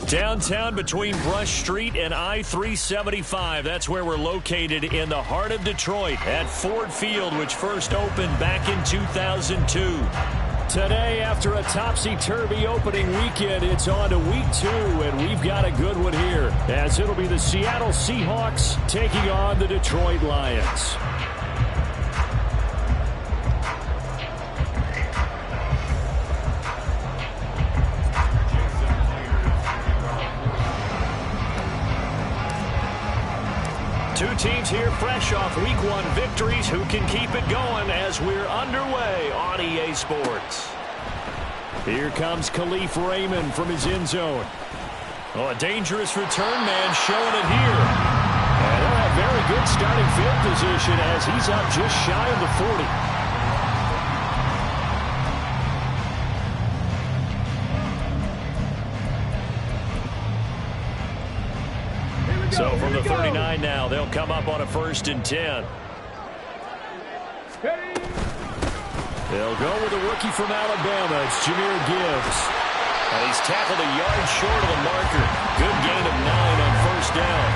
Downtown between Brush Street and I-375. That's where we're located in the heart of Detroit at Ford Field, which first opened back in 2002. Today, after a topsy-turvy opening weekend, it's on to week 2, and we've got a good one here, as it'll be the Seattle Seahawks taking on the Detroit Lions. Two teams here fresh off Week 1 victories who can keep it going as we're underway on EA Sports. Here comes Khalif Raymond from his end zone. Oh, a dangerous return man showing it here. And they'll have very good starting field position as he's up just shy of the 40. So from the 39 now, they'll come up on a 1st and 10. They'll go with a rookie from Alabama. It's Jahmyr Gibbs. And he's tackled a yard short of the marker. Good gain of 9 on 1st down.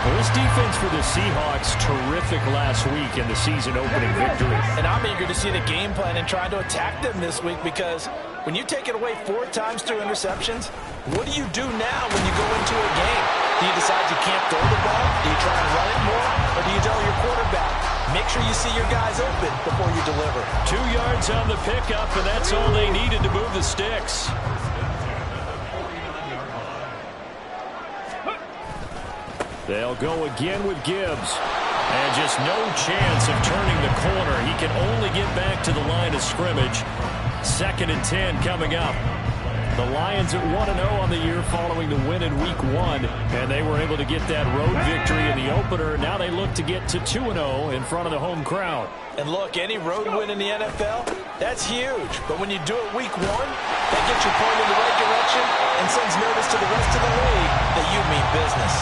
Well, this defense for the Seahawks, terrific last week in the season-opening victory. And I'm eager to see the game plan and try to attack them this week, because when you take it away 4 times through interceptions, what do you do now when you go into a game? Do you decide you can't throw the ball? Do you try and run it more? Or do you tell your quarterback, make sure you see your guys open before you deliver? 2 yards on the pickup, and that's all they needed to move the sticks. They'll go again with Gibbs. And just no chance of turning the corner. He can only get back to the line of scrimmage. 2nd and 10 coming up. The Lions at 1-0 on the year following the win in Week 1. And they were able to get that road victory in the opener. Now they look to get to 2-0 in front of the home crowd. And look, any road win in the NFL, that's huge. But when you do it Week 1, that gets you pointed in the right direction and sends notice to the rest of the league that you mean business.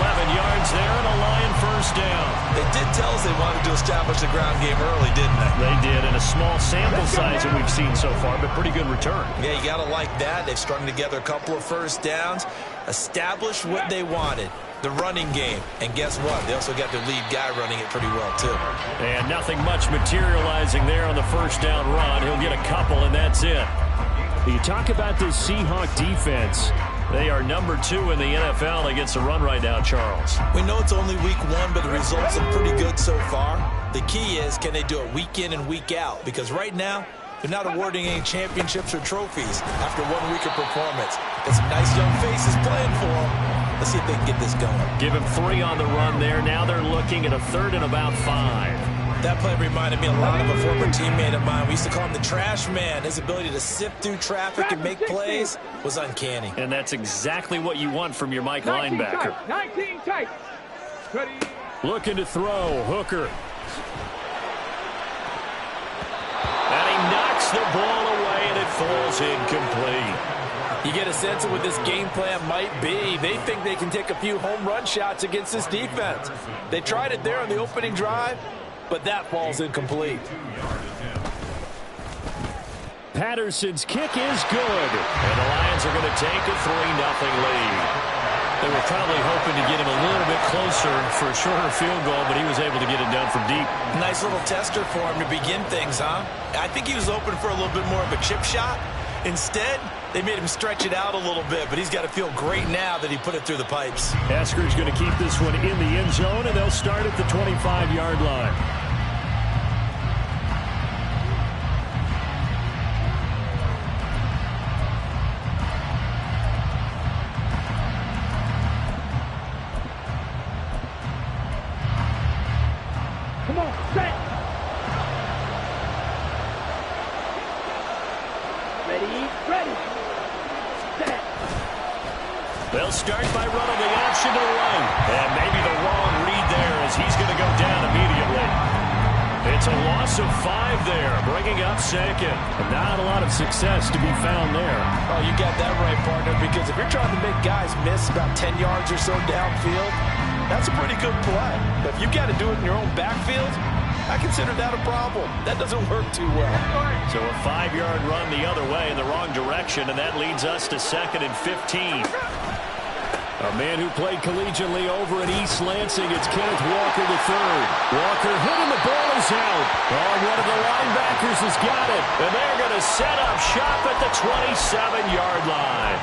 11 yards there and a Lion 1st down. They did tell us they wanted to establish the ground game early, didn't they? They did, in a small sample size that we've seen so far, but pretty good return. Yeah, you got to like that. They've strung together a couple of 1st downs, established what they wanted, the running game. And guess what? They also got their lead guy running it pretty well, too. And nothing much materializing there on the 1st down run. He'll get a couple, and that's it. You talk about this Seahawk defense. They are number 2 in the NFL against the run right now, Charles. We know it's only Week 1, but the results are pretty good so far. The key is, can they do it week in and week out? Because right now, they're not awarding any championships or trophies after 1 week of performance. Got some nice young faces playing for them. Let's see if they can get this going. Give him 3 on the run there. Now they're looking at a 3rd and about 5. That play reminded me a lot of a former teammate of mine. We used to call him the trash man. His ability to sift through traffic and make plays was uncanny. And that's exactly what you want from your Mike linebacker. 19 tight. Looking to throw. Hooker. And he knocks the ball away, and it falls incomplete. You get a sense of what this game plan might be. They think they can take a few home run shots against this defense. They tried it there on the opening drive, but that falls incomplete. Patterson's kick is good. And the Lions are going to take a 3-0 lead. They were probably hoping to get him a little bit closer for a shorter field goal, but he was able to get it done from deep. Nice little tester for him to begin things, huh? I think he was open for a little bit more of a chip shot. Instead, they made him stretch it out a little bit, but he's got to feel great now that he put it through the pipes. Asker's going to keep this one in the end zone, and they'll start at the 25-yard line. Come on, set. Ready. Set. They'll start by running the option to right. And maybe the wrong read there as he's going to go down immediately. It's a loss of 5 there, bringing up 2nd. Not a lot of success to be found there. Oh, you got that right, partner, because if you're trying to make guys miss about 10 yards or so downfield, that's a pretty good play. But if you got to do it in your own backfield, I consider that a problem. That doesn't work too well. So a 5-yard run the other way in the wrong direction, and that leads us to 2nd and 15. A man who played collegiately over at East Lansing, it's Kenneth Walker III. Walker hitting, the ball is out. Oh, one of the linebackers has got it. And they're going to set up shop at the 27-yard line.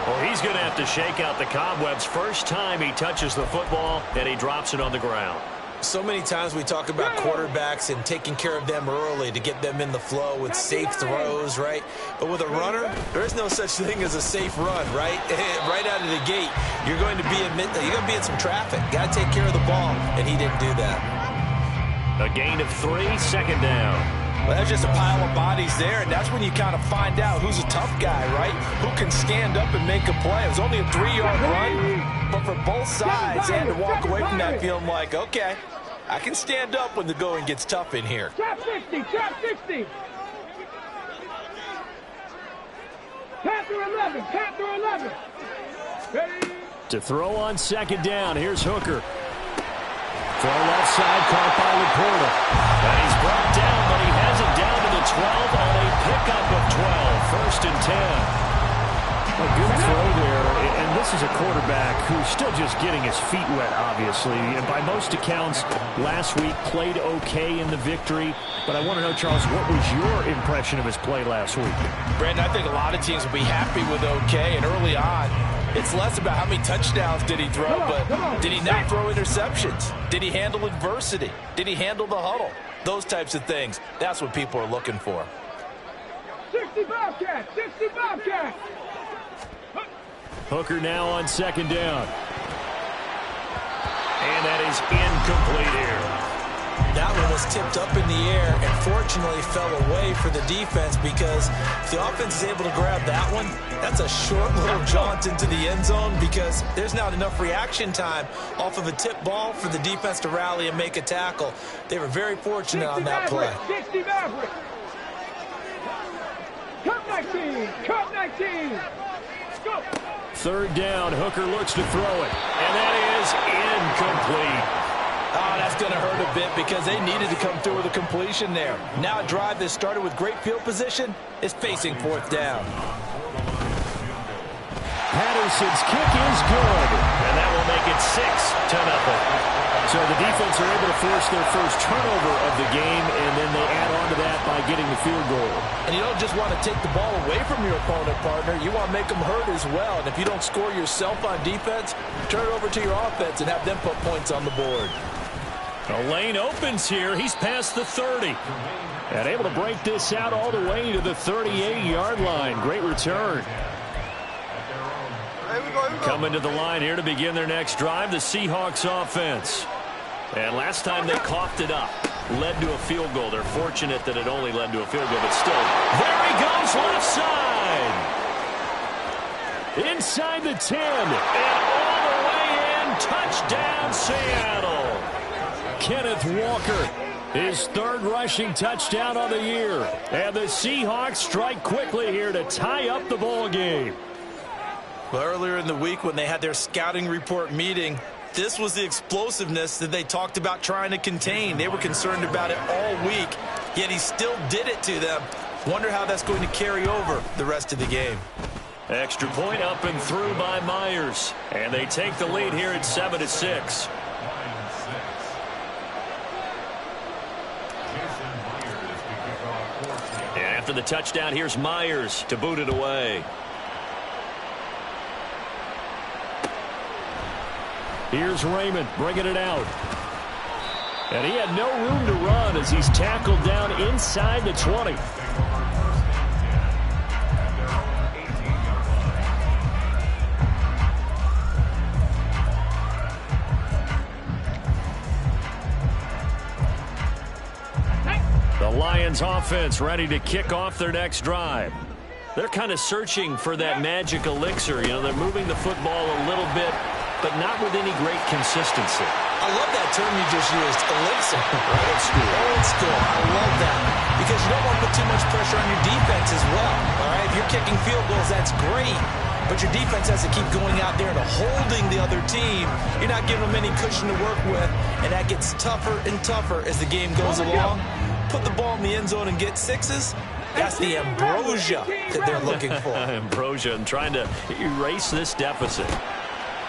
Well, he's going to have to shake out the cobwebs first time he touches the football, and he drops it on the ground. So many times we talk about quarterbacks and taking care of them early to get them in the flow with safe throws, right? But with a runner, there is no such thing as a safe run, right? Right out of the gate, you're going to be in some traffic. Got to take care of the ball, and he didn't do that. A gain of 3, 2nd down. Well, that's just a pile of bodies there, and that's when you kind of find out who's a tough guy, right? Who can stand up and make a play. It was only a 3-yard run, but for both sides, they had to walk away from that feeling like, okay, I can stand up when the going gets tough in here. Trap 60, trap 60. Panther 11, Panther 11. Ready? To throw on 2nd down, here's Hooker. Throw left side, caught by Laporta. And he's brought down, but he has it down to the 12 on a pickup of 12. 1st and 10. A good throw there, and this is a quarterback who's still just getting his feet wet, obviously. And by most accounts, last week played okay in the victory. But I want to know, Charles, what was your impression of his play last week? Brandon, I think a lot of teams will be happy with okay, and early on, it's less about how many touchdowns did he throw, but did he not throw interceptions? Did he handle adversity? Did he handle the huddle? Those types of things. That's what people are looking for. 60 Bobcats, 60 Bobcats. Hooker now on 2nd down. And that is incomplete here. That one was tipped up in the air and fortunately fell away for the defense, because if the offense is able to grab that one, that's a short little jaunt into the end zone, because there's not enough reaction time off of a tip ball for the defense to rally and make a tackle. They were very fortunate on that play. 60 Maverick. Cut 19, cut 19. Go. 3rd down, Hooker looks to throw it, and that is incomplete. Oh, that's going to hurt a bit because they needed to come through with a completion there. Now a drive that started with great field position is facing 4th down. Patterson's kick is good, and that will make it 6-0. So the defense are able to force their first turnover of the game, and then they add on to that by getting the field goal. And you don't just want to take the ball away from your opponent, partner. You want to make them hurt as well. And if you don't score yourself on defense, turn it over to your offense and have them put points on the board. The lane opens here. He's past the 30. And able to break this out all the way to the 38-yard line. Great return. Coming to the line here to begin their next drive, the Seahawks offense. And last time they coughed it up, led to a field goal. They're fortunate that it only led to a field goal, but still. There he goes, left side. Inside the 10, and all the way in, touchdown Seattle. Kenneth Walker, his 3rd rushing touchdown on the year. And the Seahawks strike quickly here to tie up the ball game. Well, earlier in the week when they had their scouting report meeting, this was the explosiveness that they talked about trying to contain. They were concerned about it all week, yet he still did it to them. Wonder how that's going to carry over the rest of the game. Extra point up and through by Myers. And they take the lead here at 7-6. And after the touchdown, here's Myers to boot it away. Here's Raymond bringing it out. And he had no room to run as he's tackled down inside the 20. The Lions offense ready to kick off their next drive. They're kind of searching for that magic elixir. You know, they're moving the football a little bit, but not with any great consistency. I love that term you just used, elixir. Old school. Old school. I love that. Because you don't want to put too much pressure on your defense as well. All right, if you're kicking field goals, that's great. But But your defense has to keep going out there and holding the other team. You're not giving them any cushion to work with, and that gets tougher and tougher as the game goes along. Put the ball in the end zone and get sixes. That's the ambrosia that they're looking for. Ambrosia and trying to erase this deficit.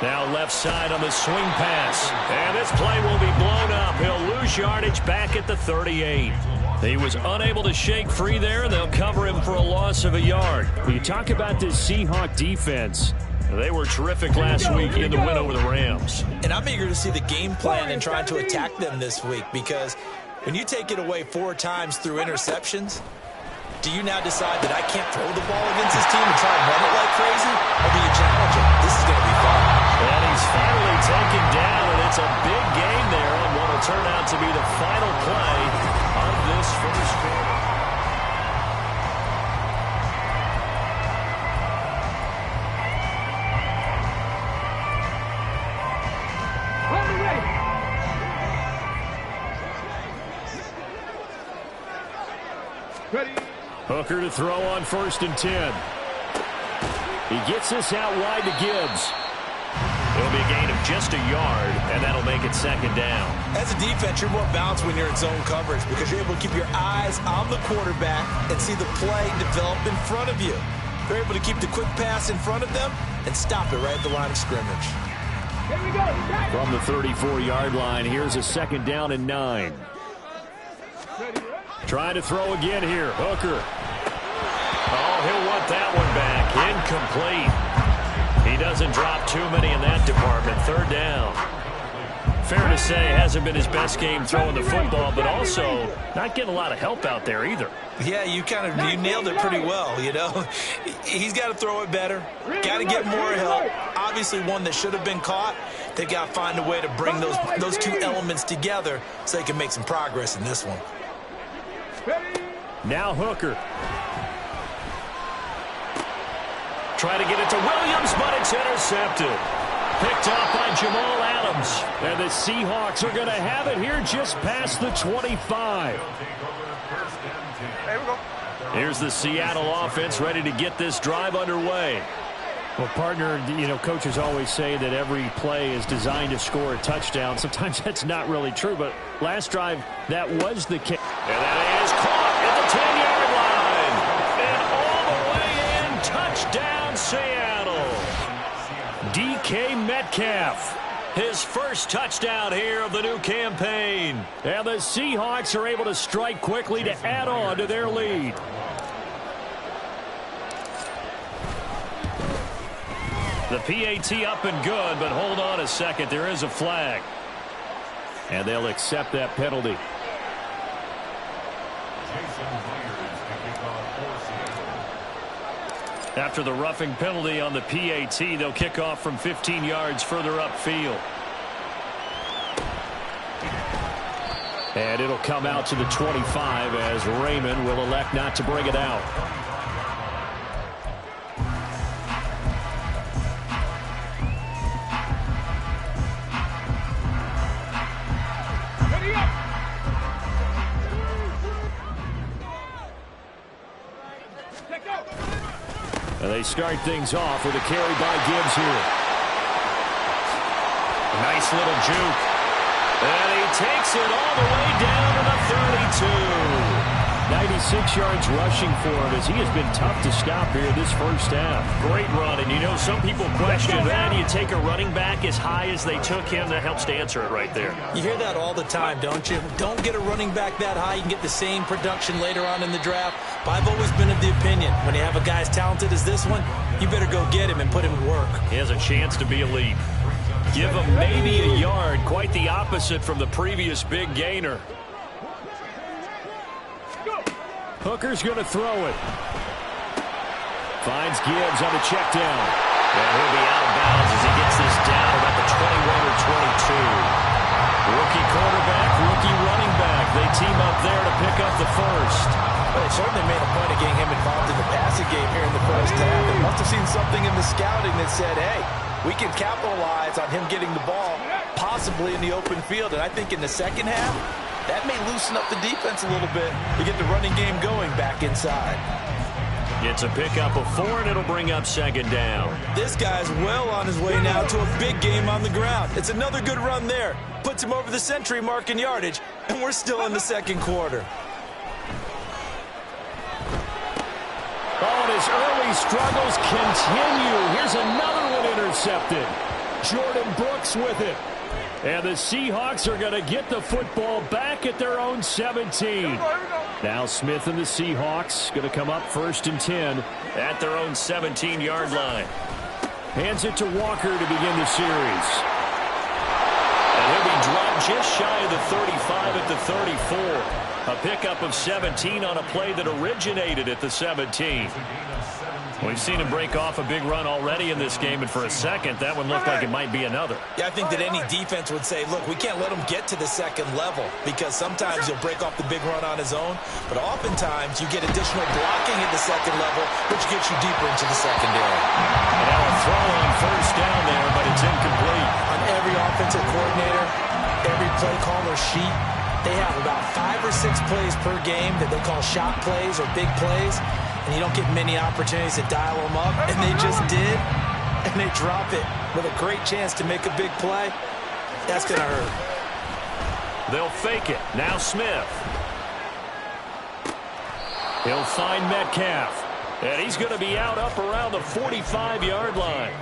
Now left side on the swing pass. And this play will be blown up. He'll lose yardage back at the 38. He was unable to shake free there, and they'll cover him for a loss of a yard. You talk about this Seahawk defense. They were terrific last week in the win over the Rams. And I'm eager to see the game plan and trying to attack them this week, because when you take it away 4 times through interceptions, do you now decide that I can't throw the ball against this team and try and run it like crazy? Or do you challenge it? This is going to be fun. And he's finally taken down, and it's a big game there on what will turn out to be the final play of this first quarter. On the way. Ready. Hooker to throw on 1st and 10. He gets this out wide to Gibbs. It'll be a gain of just a yard, and that'll make it 2nd down. As a defense, you're more balanced when you're in zone coverage because you're able to keep your eyes on the quarterback and see the play develop in front of you. They're able to keep the quick pass in front of them and stop it right at the line of scrimmage. Here we go. From the 34-yard line, here's a 2nd down and 9. Trying to throw again here. Hooker. Oh, he'll want that one back. Incomplete. He doesn't drop too many in that department. 3rd down. Fair to say, hasn't been his best game throwing the football, but also not getting a lot of help out there either. Yeah, you nailed it pretty well, you know. He's got to throw it better. Got to get more help. Obviously one that should have been caught. They've got to find a way to bring those 2 elements together so they can make some progress in this one. Now Hooker. Try to get it to Williams, but it's intercepted. Picked off by Jamal Adams. And the Seahawks are going to have it here just past the 25. Here's the Seattle offense ready to get this drive underway. Well, partner, coaches always say that every play is designed to score a touchdown. Sometimes that's not really true, but last drive, that was the case. And that is caught at the 10-yard line. And all the way in, touchdown Seattle. DK Metcalf. His first touchdown here of the new campaign. And the Seahawks are able to strike quickly to add on to their lead. The PAT up and good, but hold on a second. There is a flag. And they'll accept that penalty. After the roughing penalty on the PAT, they'll kick off from 15 yards further upfield. And it'll come out to the 25 as Raymond will elect not to bring it out. And they start things off with a carry by Gibbs here. Nice little juke. And he takes it all the way down to the 32. 96 yards rushing for him as he has been tough to stop here this first half. Great run, and some people question, do you take a running back as high as they took him? That helps to answer it right there. You hear that all the time, don't you? Don't get a running back that high. You can get the same production later on in the draft. But I've always been of the opinion, when you have a guy as talented as this one, you better go get him and put him to work. He has a chance to be elite. Give him maybe a yard. Quite the opposite from the previous big gainer. Hooker's going to throw it. Finds Gibbs on the check down. And he'll be out of bounds as he gets this down about the 21 or 22. Rookie quarterback, rookie running back. They team up there to pick up the first. But they certainly made a point of getting him involved in the passing game here in the first half. They must have seen something in the scouting that said, hey, we can capitalize on him getting the ball possibly in the open field. And I think in the second half, that may loosen up the defense a little bit to get the running game going back inside. Gets a pickup of 4, and it'll bring up second down. This guy's well on his way now to a big game on the ground. It's another good run there. Puts him over the century mark in yardage, and we're still in the second quarter. Oh, and his early struggles continue. Here's another one intercepted. Jordan Brooks with it. And the Seahawks are going to get the football back at their own 17. Now Smith and the Seahawks going to come up 1st and 10 at their own 17-yard line. Hands it to Walker to begin the series. And he'll be dropped just shy of the 35 at the 34. A pickup of 17 on a play that originated at the 17. We've seen him break off a big run already in this game, and for a second, that one looked like it might be another. Yeah, I think that any defense would say, look, we can't let him get to the second level, because sometimes he'll break off the big run on his own, but oftentimes you get additional blocking at the second level, which gets you deeper into the secondary. And now a throw on 1st down there, but it's incomplete. On every offensive coordinator, every play caller sheet, they have about 5 or 6 plays per game that they call shot plays or big plays. And you don't get many opportunities to dial them up, and they just did, and they drop it with a great chance to make a big play. That's going to hurt. They'll fake it. Now Smith. He'll find Metcalf, and he's going to be out up around the 45-yard line.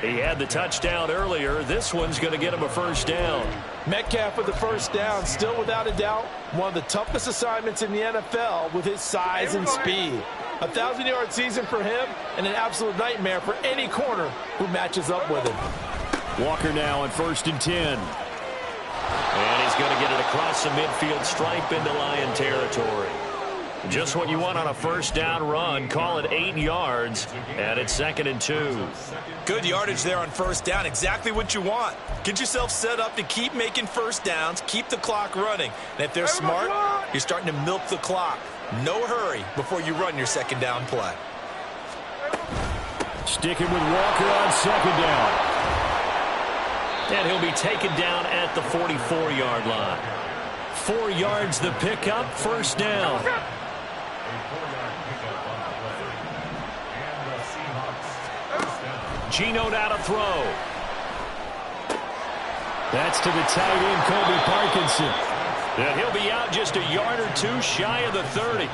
He had the touchdown earlier. This one's going to get him a 1st down. Metcalf with the 1st down, still without a doubt, one of the toughest assignments in the NFL with his size and speed. A 1,000-yard season for him, and an absolute nightmare for any corner who matches up with him. Walker now on 1st and 10. And he's going to get it across the midfield stripe into Lion territory. Just what you want on a 1st down run. Call it 8 yards, and it's 2nd and 2. Good yardage there on 1st down. Exactly what you want. Get yourself set up to keep making 1st downs, keep the clock running. And if they're smart, you're starting to milk the clock. No hurry before you run your 2nd down play. Sticking with Walker on 2nd down. And he'll be taken down at the 44-yard line. 4 yards the pickup, 1st down. Geno now to throw. That's to the tight end, Kobe Parkinson. And he'll be out just a yard or 2 shy of the 30.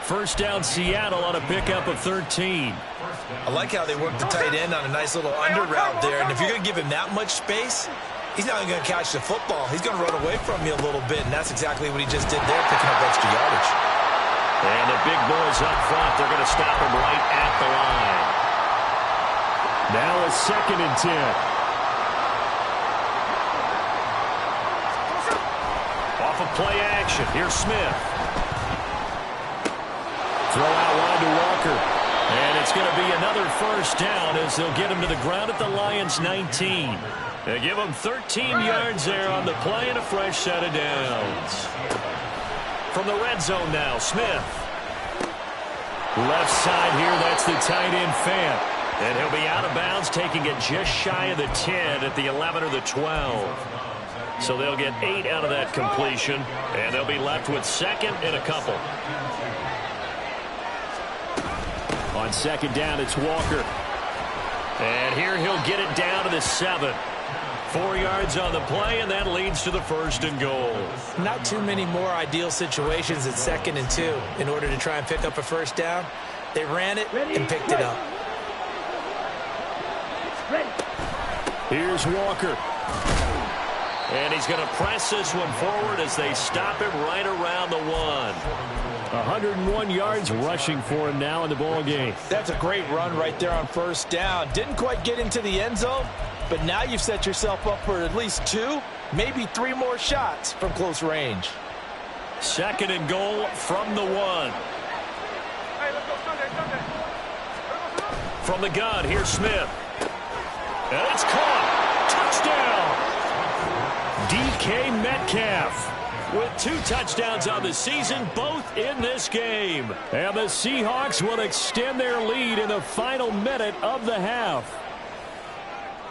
1st down Seattle on a pickup of 13. I like how they work the tight end on a nice little under route there. And if you're going to give him that much space, he's not going to catch the football. He's going to run away from you a little bit, and that's exactly what he just did there, picking up extra yardage. And the big boys up front, they're going to stop him right at the line. Now a 2nd and 10. Off of play action. Here's Smith. Throw out wide to Walker. And it's going to be another 1st down as they'll get him to the ground at the Lions' 19. They give him 13 yards there on the play and a fresh set of downs. From the red zone now, Smith. Left side here, that's the tight end Fant. And he'll be out of bounds, taking it just shy of the 10 at the 11 or the 12. So they'll get 8 out of that completion, and they'll be left with 2nd and a couple. On 2nd down, it's Walker. And here he'll get it down to the 7. 4 yards on the play, and that leads to the 1st and goal. Not too many more ideal situations at 2nd and 2 in order to try and pick up a 1st down. They ran it and picked it up. Here's Walker. And he's going to press this one forward as they stop him right around the 1. 101 yards rushing for him now in the ball game. That's a great run right there on 1st down. Didn't quite get into the end zone, but now you've set yourself up for at least 2, maybe 3 more shots from close range. 2nd and goal from the 1. From the gun, here's Smith. And it's caught. Touchdown. DK Metcalf with 2 touchdowns on the season, both in this game. And the Seahawks will extend their lead in the final minute of the half.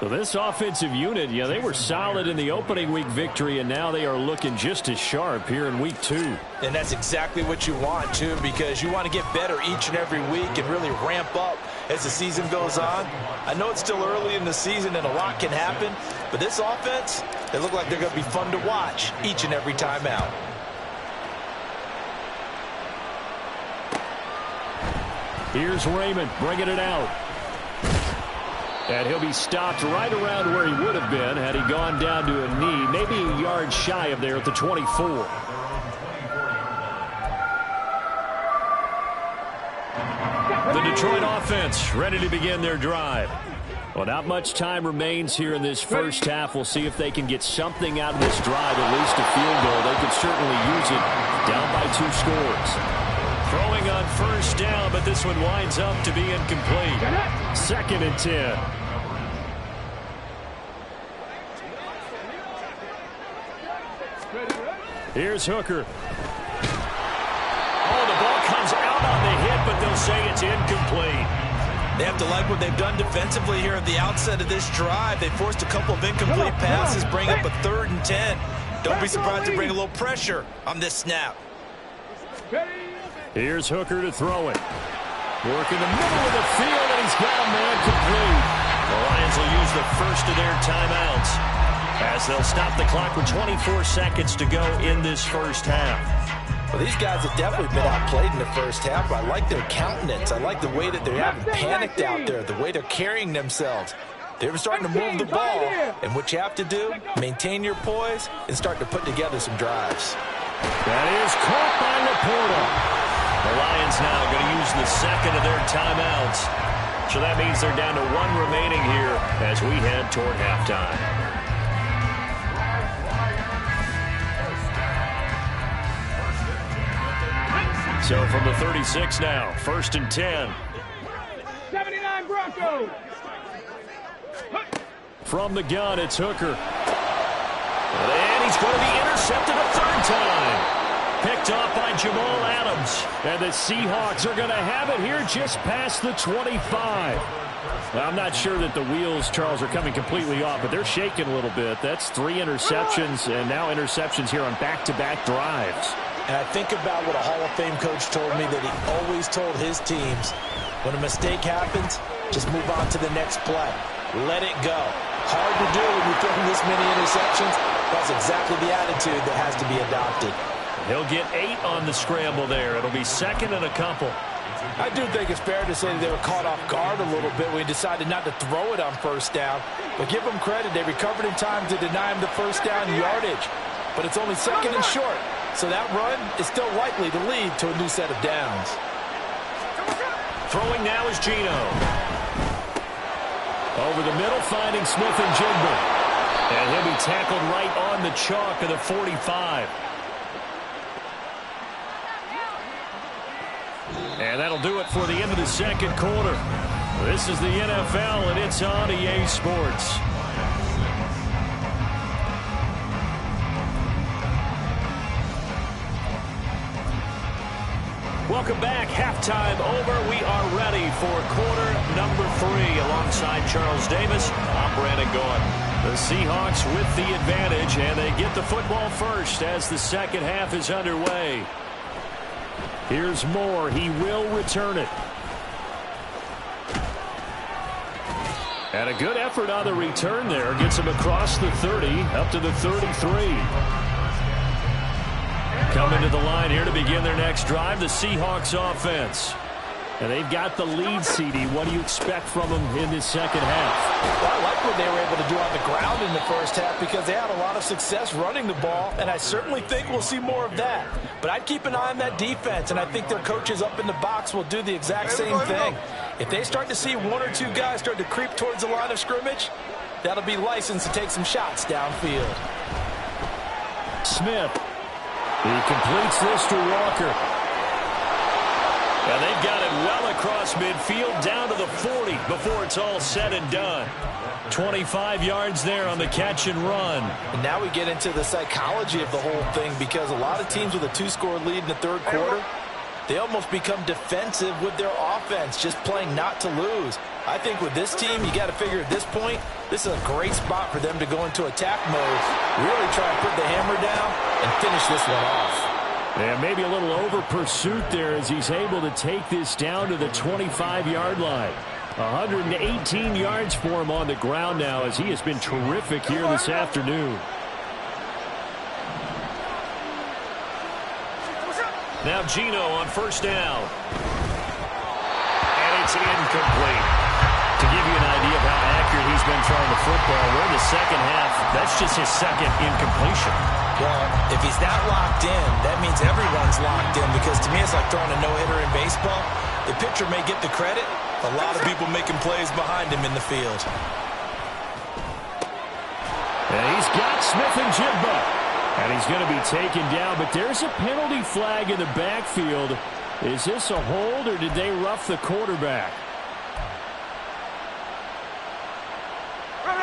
So this offensive unit, yeah, they were solid in the opening week victory, and now they are looking just as sharp here in week 2. And that's exactly what you want, too, because you want to get better each and every week and really ramp up as the season goes on. I know it's still early in the season and a lot can happen, but this offense, they look like they're going to be fun to watch each and every time out. Here's Raymond bringing it out. And he'll be stopped right around where he would have been had he gone down to a knee, maybe a yard shy of there at the 24. The Detroit offense ready to begin their drive. Well, not much time remains here in this first half. We'll see if they can get something out of this drive, at least a field goal. They could certainly use it down by 2 scores. Throwing on first down, but this one winds up to be incomplete. 2nd and 10. Here's Hooker. Oh, the ball comes out on the hit, but they'll say it's incomplete. They have to like what they've done defensively here at the outset of this drive. They forced a couple of incomplete passes, bring up a 3rd and 10. Don't be surprised to bring a little pressure on this snap. Here's Hooker to throw it. Work in the middle of the field, and he's got a man complete. The Lions will use the first of their timeouts as they'll stop the clock with 24 seconds to go in this first half. Well, these guys have definitely been outplayed in the first half, but I like their countenance. I like the way that they haven't panicked out there, the way they're carrying themselves. They're starting to move the ball, and what you have to do, maintain your poise and start to put together some drives. That is caught by Laporta. The Lions now going to use the second of their timeouts. So that means they're down to 1 remaining here as we head toward halftime. So from the 36 now, 1st and 10. 79 Broncos. From the gun, it's Hooker. And he's going to be intercepted a 3rd time. Picked off by Jamal Adams. And the Seahawks are going to have it here just past the 25. Well, I'm not sure that the wheels, Charles, are coming completely off, but they're shaking a little bit. That's 3 interceptions, and now interceptions here on back-to-back drives. And I think about what a Hall of Fame coach told me that he always told his teams, when a mistake happens, just move on to the next play. Let it go. Hard to do when you're throwing this many interceptions. That's exactly the attitude that has to be adopted. He'll get 8 on the scramble there. It'll be 2nd and a couple. I do think it's fair to say that they were caught off guard a little bit when he decided not to throw it on first down. But give them credit. They recovered in time to deny him the first down yardage. But it's only 2nd and short. So that run is still likely to lead to a new set of downs. Throwing now is Geno. Over the middle, finding Smith and Jigba. And he'll be tackled right on the chalk of the 45. And that'll do it for the end of the 2nd quarter. This is the NFL, and it's on EA Sports. Welcome back. Halftime over. We are ready for quarter number 3. Alongside Charles Davis, I'm Brandon Gaudin. The Seahawks with the advantage, and they get the football first as the 2nd half is underway. Here's Moore. He will return it. And a good effort on the return there. Gets him across the 30, up to the 33. Coming to the line here to begin their next drive, the Seahawks offense. And they've got the lead, CD. What do you expect from them in this 2nd half? Well, I like what they were able to do on the ground in the first half because they had a lot of success running the ball, and I certainly think we'll see more of that. But I'd keep an eye on that defense, and I think their coaches up in the box will do the exact same thing. If they start to see 1 or 2 guys start to creep towards the line of scrimmage, that'll be licensed to take some shots downfield. Smith. He completes this to Walker. And they've got it well across midfield down to the 40 before it's all said and done. 25 yards there on the catch and run. And now we get into the psychology of the whole thing because a lot of teams with a 2-score lead in the 3rd quarter, they almost become defensive with their offense, just playing not to lose. I think with this team, you got to figure at this point, this is a great spot for them to go into attack mode, really try and put the hammer down and finish this one off. And maybe a little over pursuit there as he's able to take this down to the 25-yard line. 118 yards for him on the ground now as he has been terrific here this afternoon. Now Gino on first down. And it's incomplete. To give you an idea of how accurate he's been throwing the football, we're in the second half. That's just his second incompletion. Well, if he's not locked in, that means everyone's locked in, because to me it's like throwing a no-hitter in baseball. The pitcher may get the credit, a lot of people making plays behind him in the field. And he's got Smith and Jigba. And he's going to be taken down, but there's a penalty flag in the backfield. Is this a hold, or did they rough the quarterback?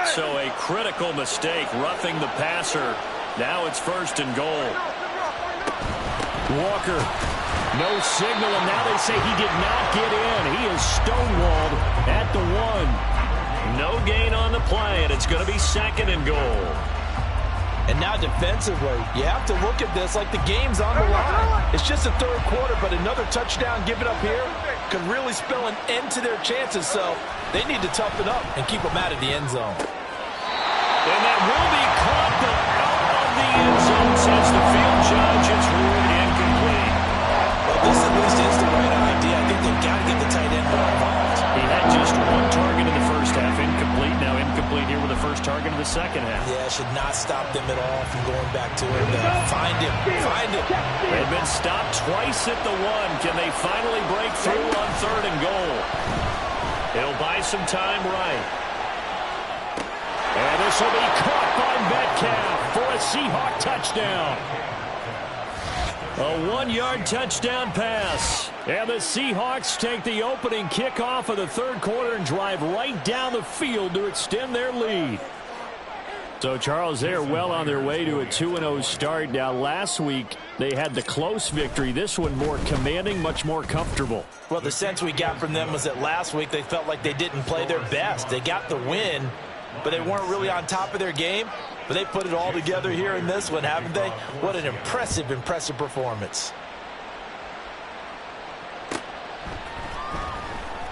So a critical mistake, roughing the passer. Now it's first and goal. Walker, no signal, and now they say he did not get in. He is stonewalled at the 1. No gain on the play, and it's going to be second and goal. And now defensively, you have to look at this like the game's on the line. It's just the third quarter, but another touchdown given up here could really spell an end to their chances. So they need to toughen up and keep them out of the end zone. And that will be caught out of the end zone, says the field judge. It's ruled incomplete. Well, this at least is the right idea. I think they've got to get the tight end more involved. He had just one target in the first half, incomplete. Now incomplete here with the first target in the second half. Yeah, should not stop them at all from going back to him. Find him. Find him. They've been stopped twice at the 1. Can they finally break through on third and goal? He'll buy some time right. And this will be caught by Metcalf for a Seahawk touchdown. A 1-yard touchdown pass. And the Seahawks take the opening kickoff of the third quarter and drive right down the field to extend their lead. So, Charles, they are well on their way to a 2-0 start. Now, last week, they had the close victory. This one more commanding, much more comfortable. Well, the sense we got from them was that last week they felt like they didn't play their best. They got the win, but they weren't really on top of their game. But they put it all together here in this one, haven't they? What an impressive, impressive performance.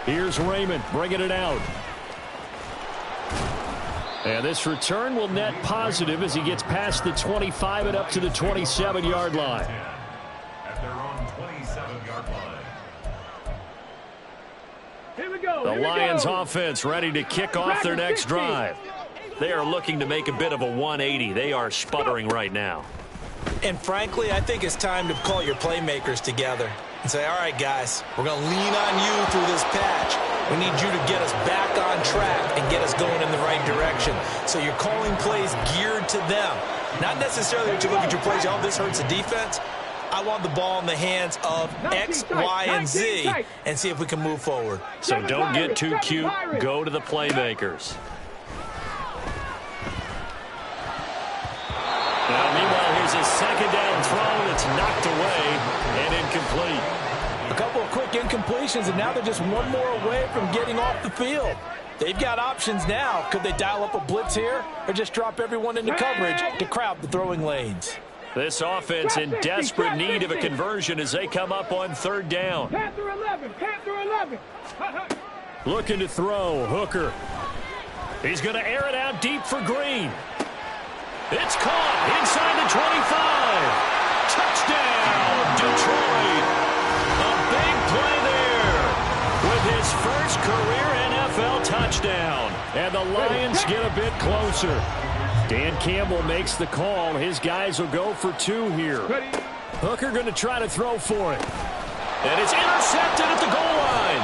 Here's Raymond bringing it out. And this return will net positive as he gets past the 25 and up to the 27-yard line. At their own 27-yard line. Here we go. The Lions offense ready to kick off their next drive. They are looking to make a bit of a 180. They are sputtering right now. And frankly, I think it's time to call your playmakers together and say, all right, guys, we're going to lean on you through this patch. We need you to get us back on track and get us going in the right direction. So you're calling plays geared to them. Not necessarily that you look at your plays, oh, this hurts the defense. I want the ball in the hands of X, Y, and Z and see if we can move forward. So don't get too cute. Go to the playmakers. Now, meanwhile, here's a second down throw that's knocked away and incomplete. A couple of quick incompletions, and now they're just one more away from getting off the field. They've got options now. Could they dial up a blitz here or just drop everyone into coverage to crowd the throwing lanes? This offense in desperate need of a conversion as they come up on third down. Panther 11. Panther 11. Looking to throw. Hooker. He's going to air it out deep for Green. It's caught inside the 25. Touchdown, Detroit. A big play there with his first career NFL touchdown. And the Lions get a bit closer. Dan Campbell makes the call. His guys will go for 2 here. Hooker going to try to throw for it. And it's intercepted at the goal line.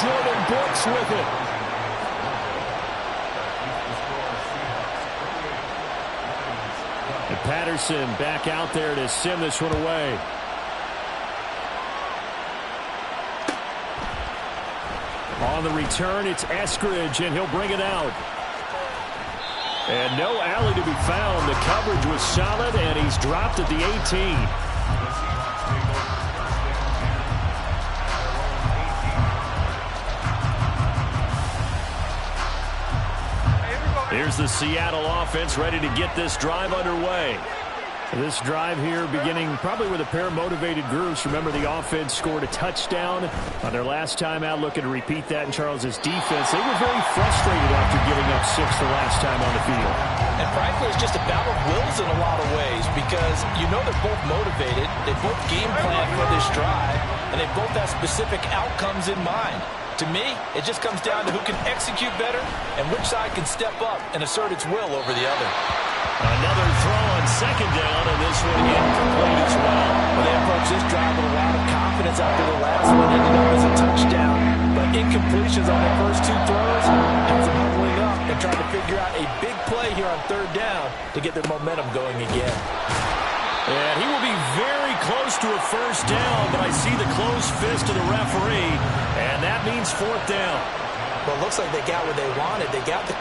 Jordan Brooks with it. And Patterson back out there to send this one away. On the return, it's Eskridge, and he'll bring it out. And no alley to be found. The coverage was solid, and he's dropped at the 18. Here's the Seattle offense ready to get this drive underway. This drive here beginning probably with a pair of motivated groups. Remember, the offense scored a touchdown on their last time out, looking to repeat that in Charles's defense. They were very frustrated after giving up 6 the last time on the field. And frankly, it's just a battle of wills in a lot of ways because you know they're both motivated, they both game plan for this drive, and they both have specific outcomes in mind. To me, it just comes down to who can execute better and which side can step up and assert its will over the other. Another throw on second down, and this one incomplete as well. Well, they approached this drive with a lot of confidence after the last one ended up as a touchdown. But incompletions on their first 2 throws has them huddling up and trying to figure out a big play here on third down to get their momentum going again. And he will be very close to a first down, but I see the closed fist of the referee, and that means fourth down. Well, it looks like they got what they wanted. They got the...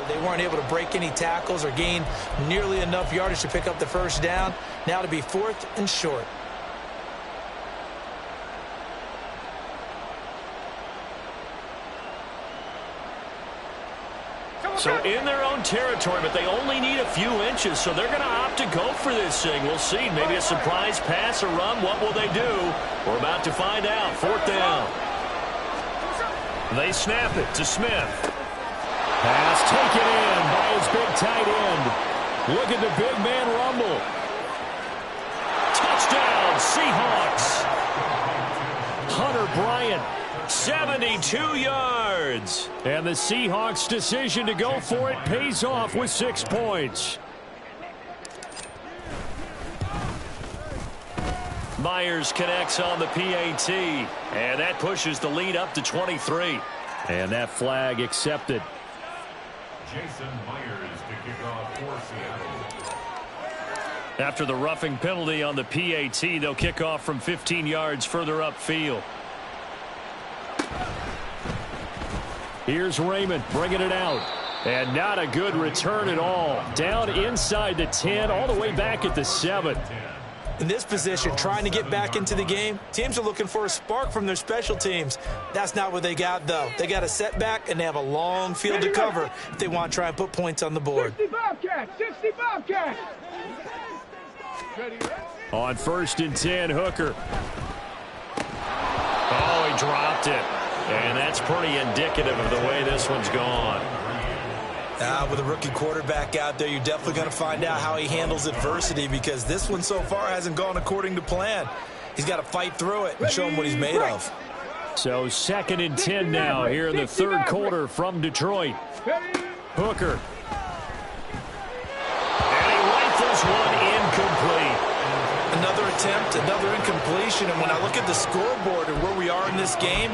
They weren't able to break any tackles or gain nearly enough yardage to pick up the first down. Now to be 4th and short. So in their own territory, but they only need a few inches, so they're going to opt to go for this thing. We'll see. Maybe a surprise pass or run. What will they do? We're about to find out. 4th down. They snap it to Smith. Pass taken in by his big tight end. Look at the big man rumble. Touchdown, Seahawks. Hunter Bryant, 72 yards. And the Seahawks' decision to go for it pays off with 6 points. Myers connects on the PAT, and that pushes the lead up to 23. And that flag accepted. Jason Myers to kick off for Seattle. After the roughing penalty on the PAT, they'll kick off from 15 yards further upfield. Here's Raymond bringing it out. And not a good return at all. Down inside the 10, all the way back at the 7. In this position, trying to get back into the game, teams are looking for a spark from their special teams. That's not what they got, though. They got a setback, and they have a long field to cover if they want to try and put points on the board. 60 Bobcats! 60 Bobcats! On 1st and 10, Hooker. Oh, he dropped it. And that's pretty indicative of the way this one's gone. With a rookie quarterback out there, you're definitely going to find out how he handles adversity because this one so far hasn't gone according to plan. He's got to fight through it and show him what he's made of. So 2nd and 10 now here in the 3rd quarter from Detroit. Hooker. And he rifles one incomplete. Another attempt, another incompletion, and when I look at the scoreboard and where we are in this game,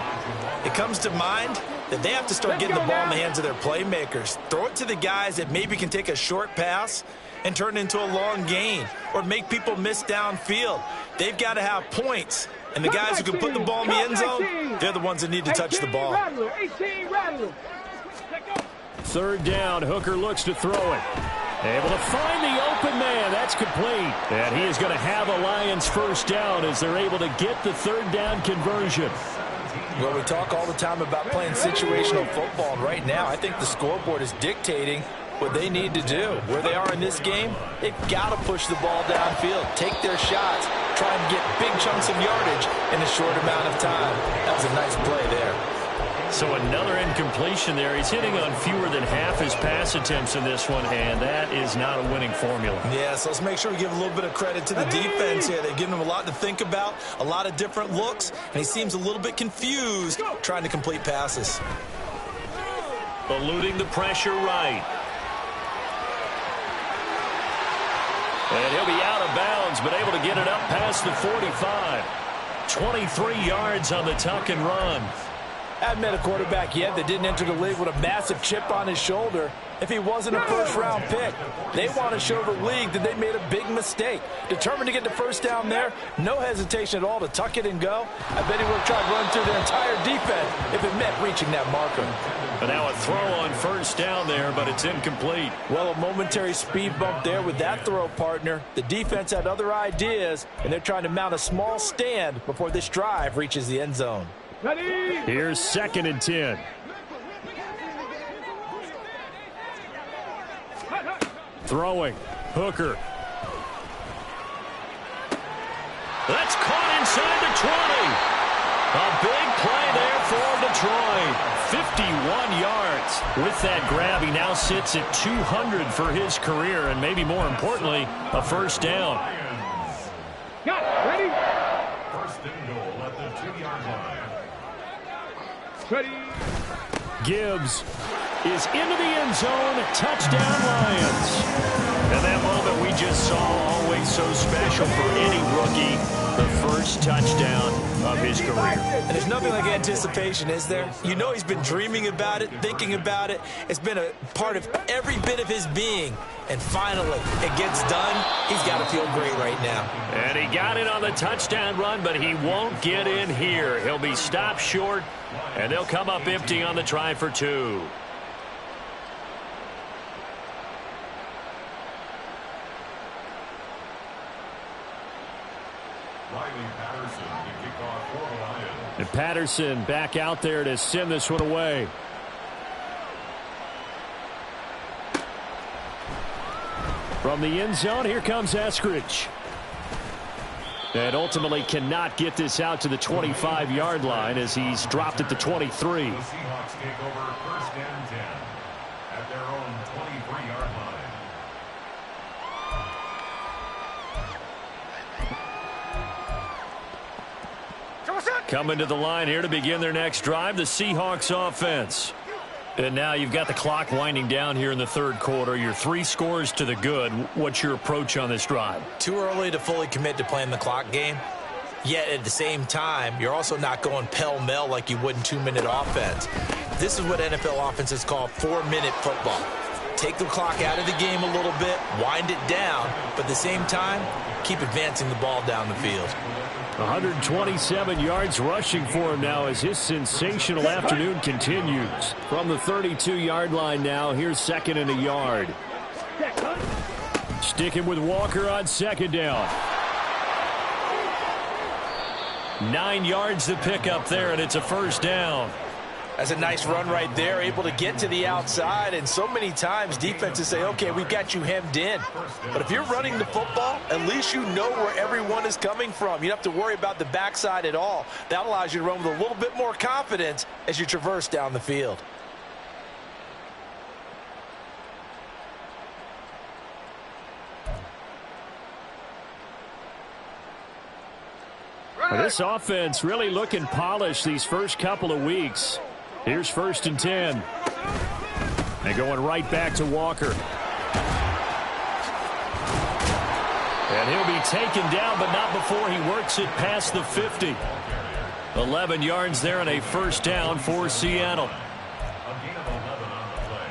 it comes to mind that they have to start getting the ball in the hands of their playmakers. Throw it to the guys that maybe can take a short pass and turn it into a long gain or make people miss downfield. They've got to have points. And the guys who can put the ball in the end zone, they're the ones that need to touch the ball. 3rd down, Hooker looks to throw it. Able to find the open man. That's complete. And he is going to have a Lions first down as they're able to get the 3rd down conversion. Well, we talk all the time about playing situational football, and right now I think the scoreboard is dictating what they need to do. Where they are in this game, they've got to push the ball downfield, take their shots, try and get big chunks of yardage in a short amount of time. That was a nice play there. So another incompletion there. He's hitting on fewer than half his pass attempts in this one, and that is not a winning formula. Yeah, so let's make sure we give a little bit of credit to the defense here. They're giving him a lot to think about, a lot of different looks, and he seems a little bit confused trying to complete passes. Eluding the pressure right. And he'll be out of bounds, but able to get it up past the 45. 23 yards on the tuck and run. I've met a quarterback yet that didn't enter the league with a massive chip on his shoulder if he wasn't a first-round pick. They want to show the league that they made a big mistake. Determined to get the first down there, no hesitation at all to tuck it and go. I bet he would have tried to run through their entire defense if it meant reaching that marker. But now a throw on first down there, but it's incomplete. Well, a momentary speed bump there with that throw, partner. The defense had other ideas, and they're trying to mount a small stand before this drive reaches the end zone. Ready? Here's 2nd and 10. Throwing. Hooker. That's caught inside the 20. A big play there for Detroit. 51 yards. With that grab, he now sits at 200 for his career, and maybe more importantly, a first down. Got it. Ready? First and goal at the 2-yard line. Ready? Gibbs is into the end zone. Touchdown, Lions. And that moment we just saw, always so special for any rookie, the first touchdown of his career. And there's nothing like anticipation, is there? You know he's been dreaming about it, thinking about it. It's been a part of every bit of his being. And finally, it gets done. He's got to feel great right now. And he got it on the touchdown run, but he won't get in here. He'll be stopped short, and they'll come up empty on the try for 2. And Patterson back out there to send this one away. From the end zone, here comes Eskridge. And ultimately cannot get this out to the 25-yard line as he's dropped at the 23. The Seahawks take over first and 10 at their own 23-yard line. Coming to the line here to begin their next drive, the Seahawks offense. And now you've got the clock winding down here in the third quarter. You're 3 scores to the good. What's your approach on this drive? Too early to fully commit to playing the clock game. Yet at the same time, you're also not going pell-mell like you would in 2-minute offense. This is what NFL offenses call 4-minute football. Take the clock out of the game a little bit, wind it down, but at the same time, keep advancing the ball down the field. 127 yards rushing for him now as his sensational afternoon continues. From the 32-yard line now, here's 2nd and a yard. Sticking with Walker on 2nd down. 9 yards to pick up there, and it's a first down. That's a nice run right there, able to get to the outside, and so many times defenses say, okay, we've got you hemmed in. But if you're running the football, at least you know where everyone is coming from. You don't have to worry about the backside at all. That allows you to run with a little bit more confidence as you traverse down the field. This offense really looking polished these first couple of weeks. Here's 1st and 10. And going right back to Walker. And he'll be taken down, but not before he works it past the 50. 11 yards there and a first down for Seattle. A gain of 11 on the play.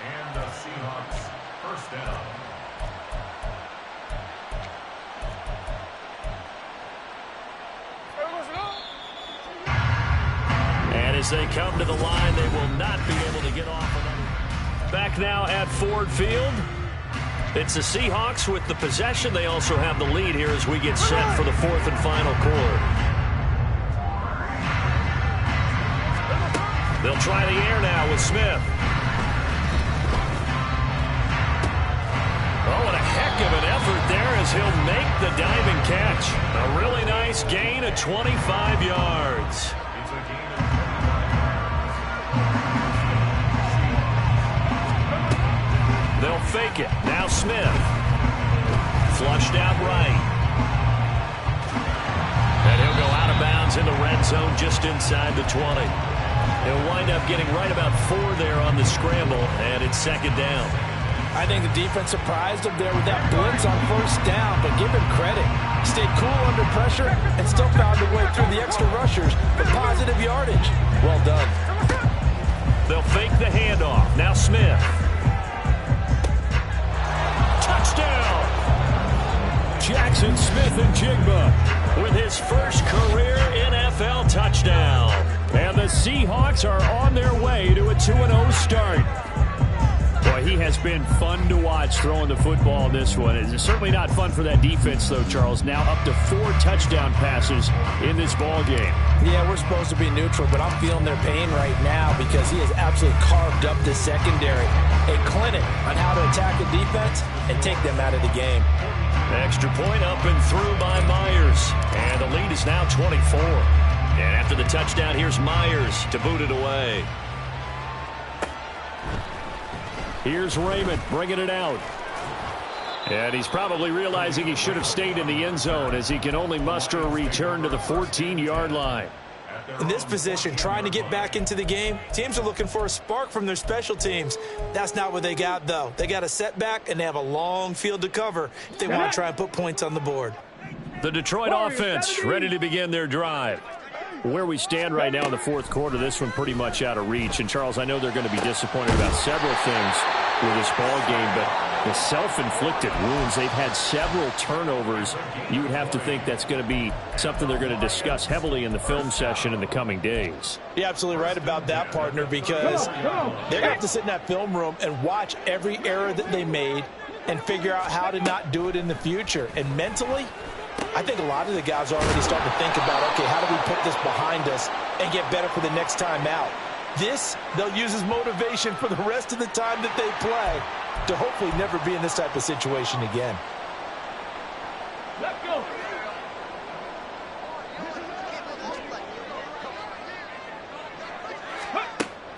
And the Seahawks first down. And as they come to the line, they will not be able to get off another. Back now at Ford Field. It's the Seahawks with the possession. They also have the lead here as we get set for the 4th and final quarter. They'll try the air now with Smith. Oh, what a heck of an effort there as he'll make the diving catch. A really nice gain of 25 yards. It's a gain of 25. inside the 20. He'll wind up getting right about 4 there on the scramble, and it's second down. I think the defense surprised him there with that blitz on first down, but give him credit. Stayed cool under pressure and still found a way through the extra rushers for positive yardage. Well done. They'll fake the handoff. Now Smith. Touchdown! Jackson Smith-Njigba with his first career NFL touchdown. And the Seahawks are on their way to a 2-0 start. Boy, he has been fun to watch throwing the football in this one. It's certainly not fun for that defense, though, Charles. Now up to 4 touchdown passes in this ball game. Yeah, we're supposed to be neutral, but I'm feeling their pain right now because he has absolutely carved up the secondary. A clinic on how to attack the defense and take them out of the game. Extra point up and through by Myers. And the lead is now 24. And after the touchdown, here's Myers to boot it away. Here's Raymond bringing it out. And he's probably realizing he should have stayed in the end zone as he can only muster a return to the 14-yard line. In this position, trying to get back into the game, teams are looking for a spark from their special teams. That's not what they got, though. They got a setback, and they have a long field to cover if they want to try and put points on the board. The Detroit offense ready to begin their drive. Where we stand right now in the fourth quarter, this one pretty much out of reach. And, Charles, I know they're going to be disappointed about several things with this ball game, but the self-inflicted wounds, they've had several turnovers. You would have to think that's going to be something they're going to discuss heavily in the film session in the coming days. You're absolutely right about that, partner, because they're going to have to sit in that film room and watch every error that they made and figure out how to not do it in the future. And mentally, I think a lot of the guys are already starting to think about, okay, how do we put this behind us and get better for the next time out? This, they'll use as motivation for the rest of the time that they play to hopefully never be in this type of situation again. Let's go.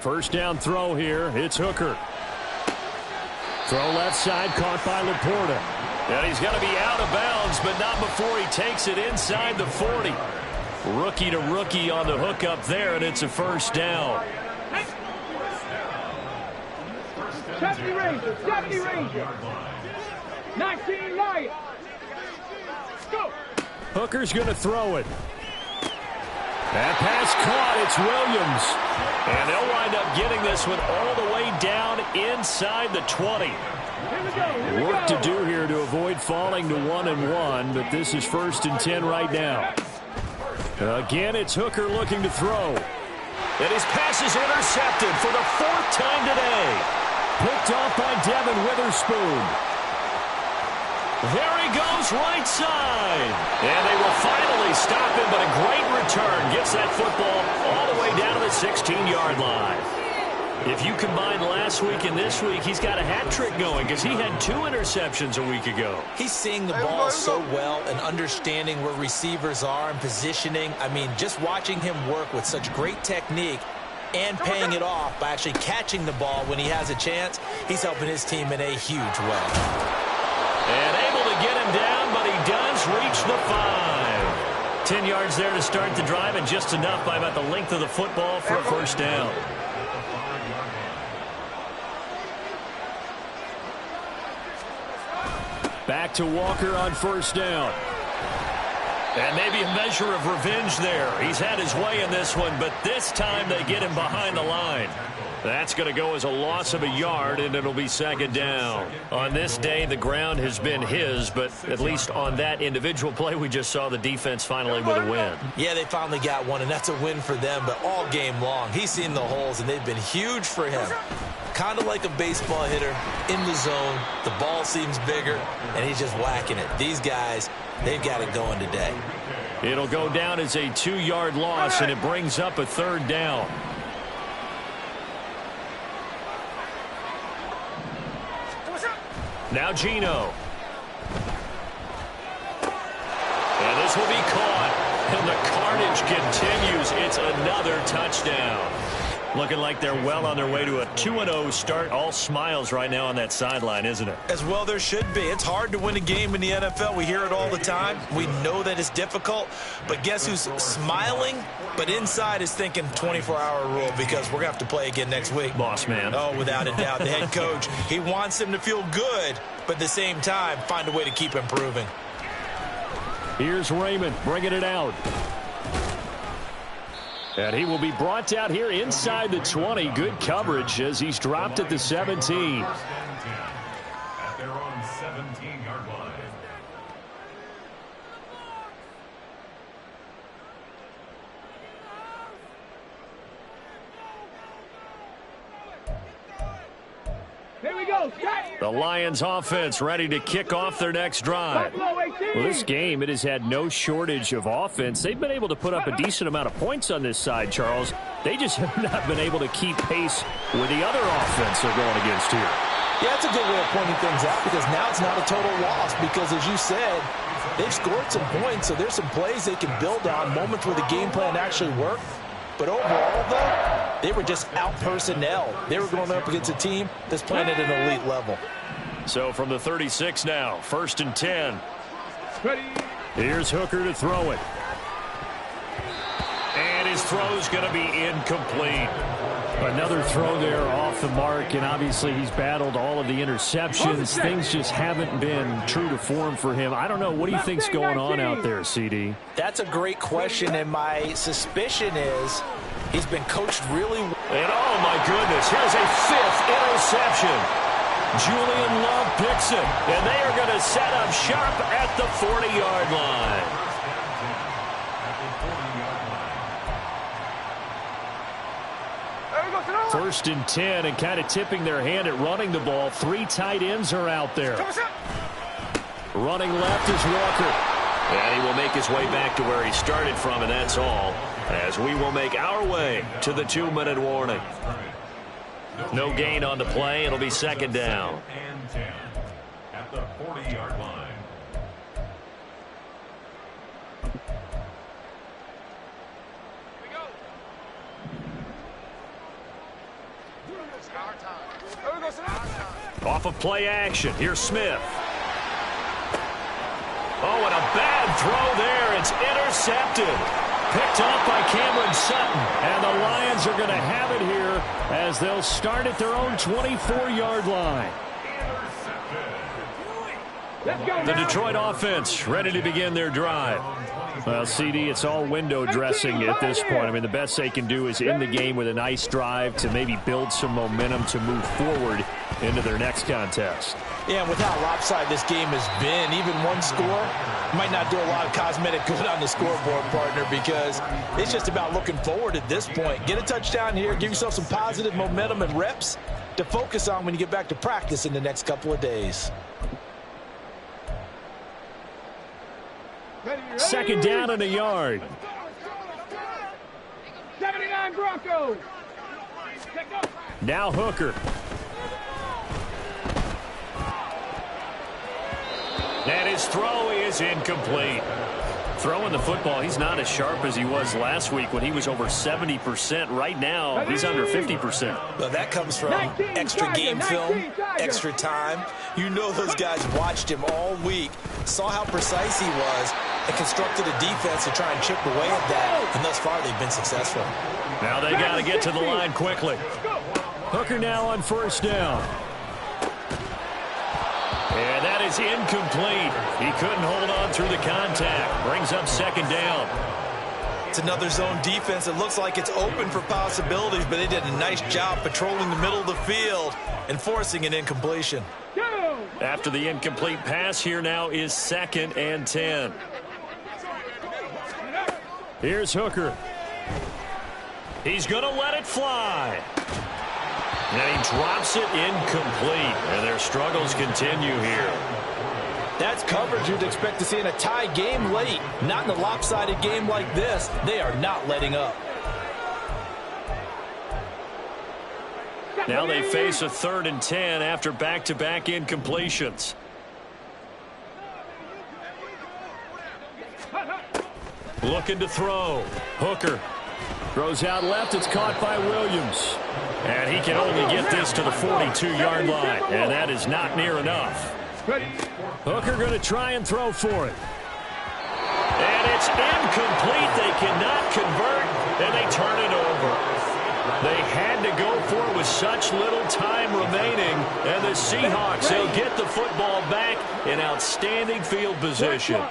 First down throw here. It's Hooker. Throw left side, caught by Laporta. And he's going to be out of bounds, but not before he takes it inside the 40. Rookie to rookie on the hook up there, and it's a first down. Deputy Ranger. 19 Lions. Go. Hooker's going to throw it. That pass caught. It's Williams. And they'll wind up getting this one all the way down inside the 20. Work to do here to avoid falling to 1-1, but this is 1st and 10 right now. Again, it's Hooker looking to throw. And his pass is intercepted for the 4th time today. Picked off by Devin Witherspoon. There he goes, right side. And they will finally stop him, but a great return gets that football all the way down to the 16-yard line. If you combine last week and this week, he's got a hat trick going because he had 2 interceptions a week ago. He's seeing the ball so well and understanding where receivers are and positioning. I mean, just watching him work with such great technique and paying it off by actually catching the ball when he has a chance, he's helping his team in a huge way. And able to get him down, but he does reach the 5. 10 yards there to start the drive, and just enough by about the length of the football for a first down. Back to Walker on first down. And maybe a measure of revenge there. He's had his way in this one, but this time they get him behind the line. That's going to go as a loss of a yard, and it'll be second down. On this day, the ground has been his, but at least on that individual play, we just saw the defense finally with a win. Yeah, they finally got one, and that's a win for them, but all game long, he's seen the holes, and they've been huge for him. Kind of like a baseball hitter in the zone. The ball seems bigger, and he's just whacking it. These guys, they've got it going today. It'll go down as a 2-yard loss, and it brings up a third down. Now Geno. And this will be caught. And the carnage continues. It's another touchdown. Looking like they're well on their way to a 2-0 start. All smiles right now on that sideline, isn't it? As well there should be. It's hard to win a game in the NFL. We hear it all the time. We know that it's difficult. But guess who's smiling? But inside is thinking 24-hour rule because we're going to have to play again next week. Boss man. Oh, without a doubt. The head coach, he wants them to feel good, but at the same time, find a way to keep improving. Here's Raymond bringing it out. And he will be brought out here inside the 20. Good coverage as he's dropped at the 17. At their own 17-yard line. Here we go. The Lions offense ready to kick off their next drive. Well, this game, it has had no shortage of offense. They've been able to put up a decent amount of points on this side, Charles. They just have not been able to keep pace with the other offense they're going against here. Yeah, that's a good way of pointing things out because now it's not a total loss because, as you said, they've scored some points, so there's some plays they can build on, moments where the game plan actually worked. But overall, though, they were just out-personnel. They were going up against a team that's playing at an elite level. So from the 36 now, 1st and 10. Ready. Here's Hooker to throw it. And his throw's going to be incomplete. Another throw there off the mark, and obviously he's battled all of the interceptions. Things just haven't been true to form for him. I don't know. What do you think's going on out there, CD? That's a great question, and my suspicion is he's been coached really well. And oh my goodness, here's a 5th interception. Julian Love picks it, and they are going to set up sharp at the 40-yard line. First and 10, and kind of tipping their hand at running the ball. 3 tight ends are out there. Running left is Walker. And he will make his way back to where he started from, and that's all, as we will make our way to the 2-minute warning. No gain on the play. It'll be 2nd down. And 10 at the 40-yard line. Off of play action, here's Smith. Oh, and a bad throw there. It's intercepted. Picked off by Cameron Sutton. And the Lions are going to have it here as they'll start at their own 24-yard line. The Detroit offense ready to begin their drive. Well, CD, it's all window dressing at this point. I mean, the best they can do is end the game with a nice drive to maybe build some momentum to move forward into their next contest. Yeah, and with how lopsided this game has been, even one score might not do a lot of cosmetic good on the scoreboard, partner, because it's just about looking forward at this point. Get a touchdown here, give yourself some positive momentum and reps to focus on when you get back to practice in the next couple of days. 2nd down and a yard. 79 Broncos. Now Hooker. And his throw is incomplete. Throwing the football, he's not as sharp as he was last week when he was over 70%. Right now, he's under 50%. Well, that comes from extra game film, extra time. You know those guys watched him all week, saw how precise he was, and constructed a defense to try and chip away at that. And thus far, they've been successful. Now they got to get to the line quickly. Hooker now on 1st down. And that is incomplete. He couldn't hold on through the contact. Brings up 2nd down. It's another zone defense. It looks like it's open for possibilities, but they did a nice job patrolling the middle of the field and forcing an incompletion. After the incomplete pass, here now is 2nd and 10. Here's Hooker. He's going to let it fly. And he drops it incomplete. And their struggles continue here. That's coverage you'd expect to see in a tie game late. Not in a lopsided game like this. They are not letting up. Now they face a 3rd and 10 after back-to-back incompletions. Looking to throw. Hooker Throws out left. It's caught by Williams. And he can only get this to the 42-yard line. And that is not near enough. Hooker going to try and throw for it. And it's incomplete. They cannot convert, and they turn it over. They had to go for it with such little time remaining. And the Seahawks, they'll get the football back in outstanding field position.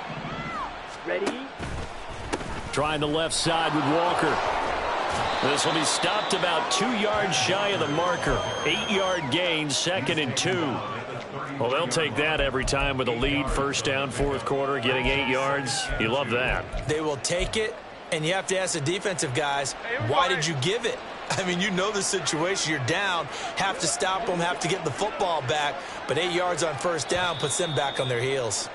Ready? Trying the left side with Walker. This will be stopped about 2 yards shy of the marker. 8-yard gain, 2nd and 2. Well, they'll take that every time with a lead. First down, fourth quarter, getting 8 yards. You love that. They will take it, and you have to ask the defensive guys, why did you give it? I mean, you know the situation. You're down, have to stop them, have to get the football back. But 8 yards on first down puts them back on their heels.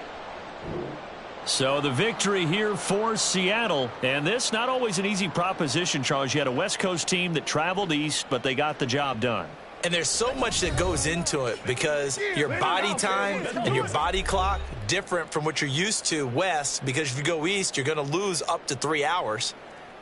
So the victory here for Seattle. And this not always an easy proposition, Charles. You had a West Coast team that traveled east, but they got the job done. And there's so much that goes into it because your body time and your body clock different from what you're used to west, because if you go east, you're going to lose up to 3 hours,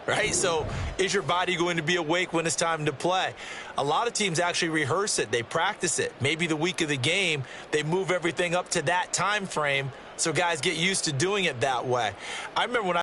right? So is your body going to be awake when it's time to play? A lot of teams actually rehearse it. They practice it. Maybe the week of the game, they move everything up to that time frame so guys get used to doing it that way. I remember when